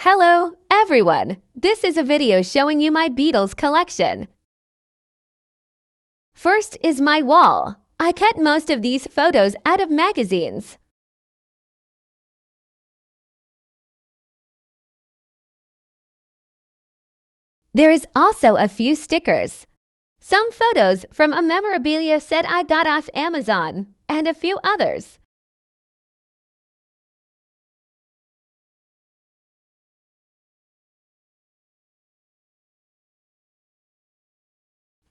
Hello, everyone! This is a video showing you my Beatles collection. First is my wall. I cut most of these photos out of magazines. There is also a few stickers. Some photos from a memorabilia set I got off Amazon, and a few others.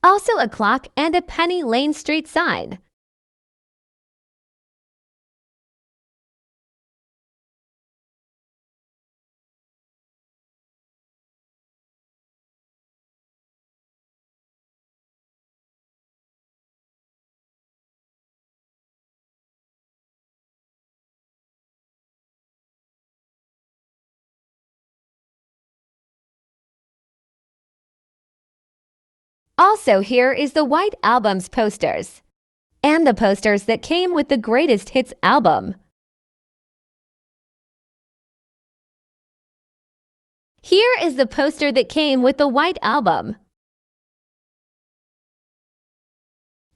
Also a clock and a Penny Lane Street sign. Also here is the White Album's posters, and the posters that came with the Greatest Hits album. Here is the poster that came with the White Album.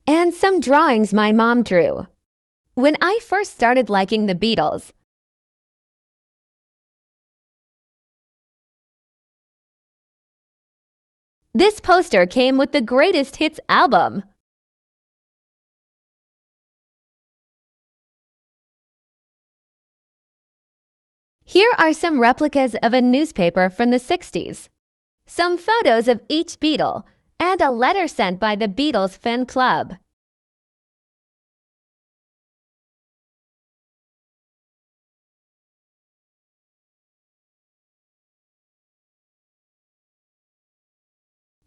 And some drawings my mom drew when I first started liking the Beatles. This poster came with the Greatest Hits album. Here are some replicas of a newspaper from the 60s, some photos of each Beatle, and a letter sent by the Beatles fan club.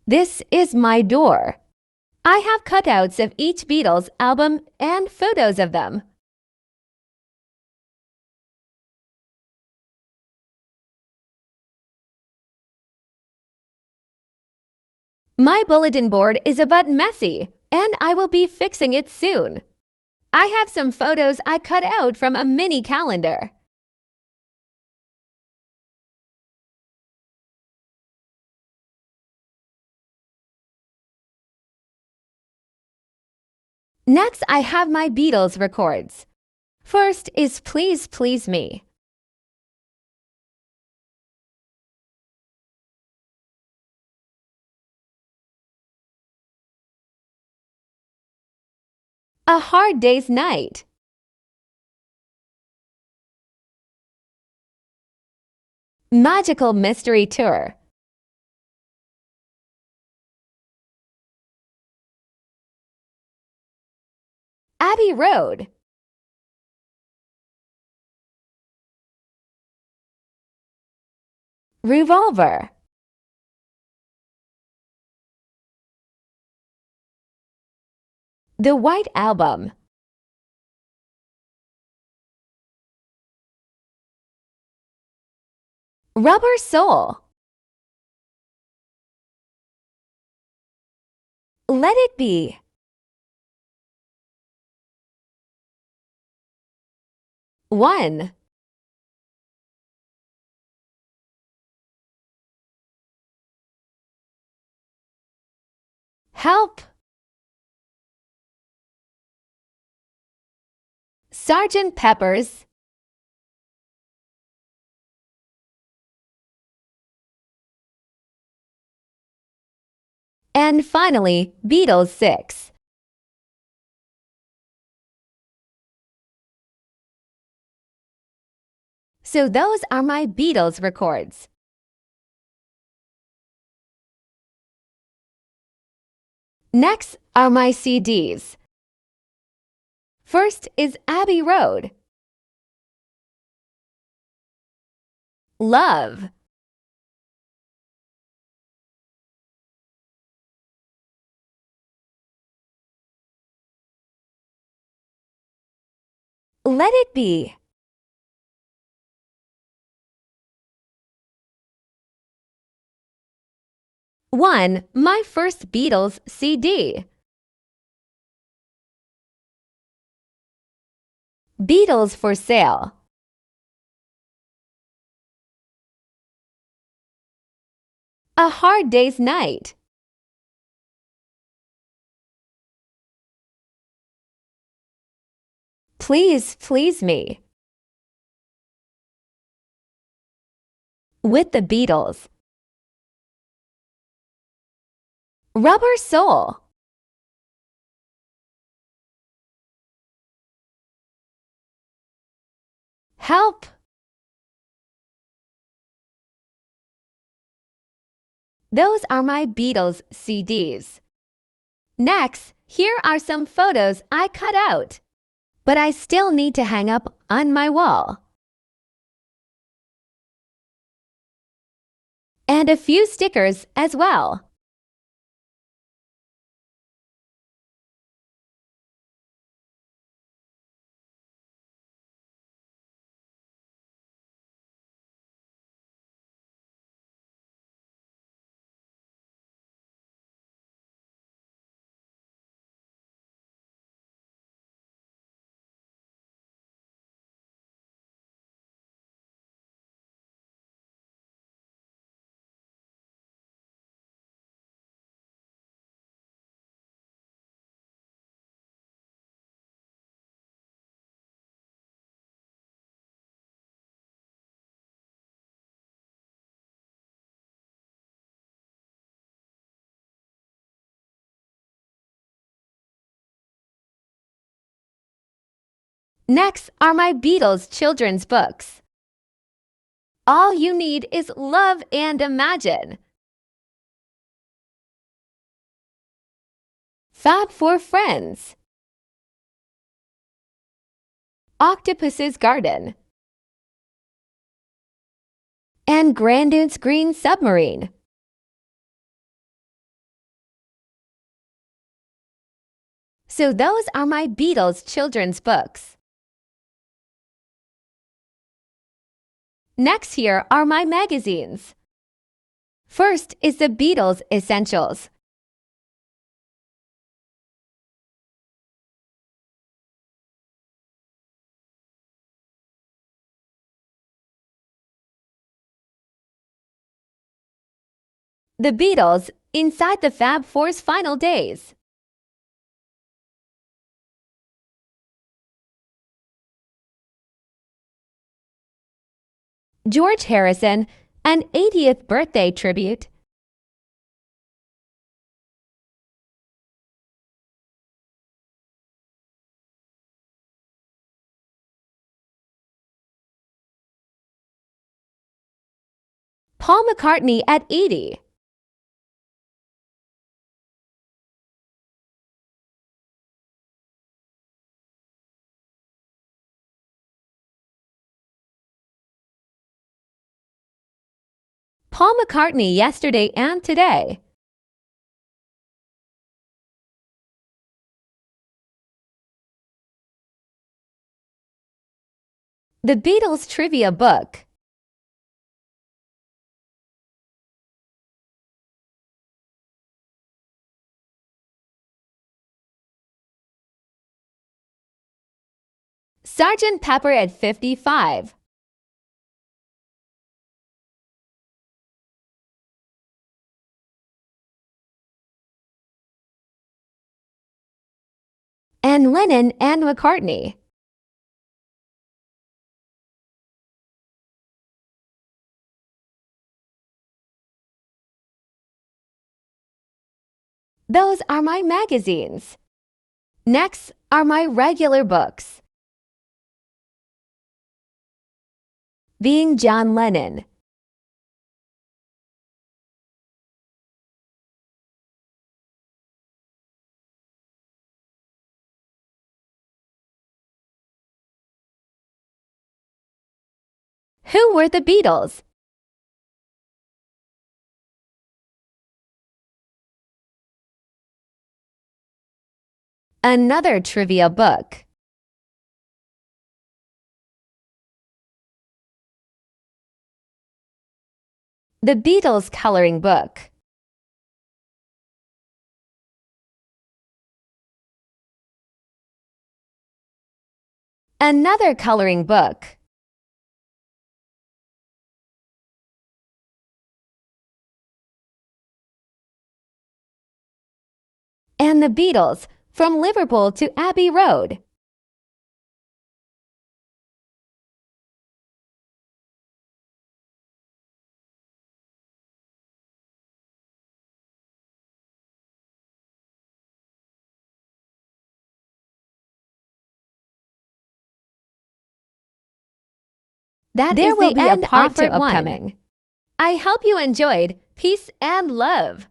This is my door. I have cutouts of each Beatles album and photos of them. My bulletin board is a bit messy, and I will be fixing it soon. I have some photos I cut out from a mini calendar. Next, I have my Beatles records. First is Please Please Me. A Hard Day's Night. Magical Mystery Tour. Abbey Road. Revolver. The White Album. Rubber Soul. Let It Be. One. Help. Sgt. Pepper's. And finally, Beatles 6. So those are my Beatles records. Next are my CDs. First is Abbey Road. Love. Let It Be. One, my first Beatles CD. Beatles for Sale. A hard day's night. Please please me. With the Beatles. Rubber Soul. Help. Those are my Beatles CDs. Next, here are some photos I cut out, but I still need to hang up on my wall. And a few stickers as well. Next are my Beatles children's books. All you need is love and imagine. Fab for Friends. Octopus's Garden. And Grandaunt's Green Submarine. So those are my Beatles children's books. Next here are my magazines. First is the Beatles Essentials. The Beatles inside the Fab Four's final days. George Harrison, an 80th birthday tribute. Paul McCartney at 80. Paul McCartney yesterday and today. The Beatles Trivia Book. Sgt. Pepper at 55. And Lennon and McCartney. Those are my magazines. Next are my regular books. Being John Lennon. Who were the Beatles? Another trivia book. The Beatles coloring book. Another coloring book. and the Beatles from Liverpool to Abbey Road. That there will be a part 2 upcoming. I hope you enjoyed. Peace and love.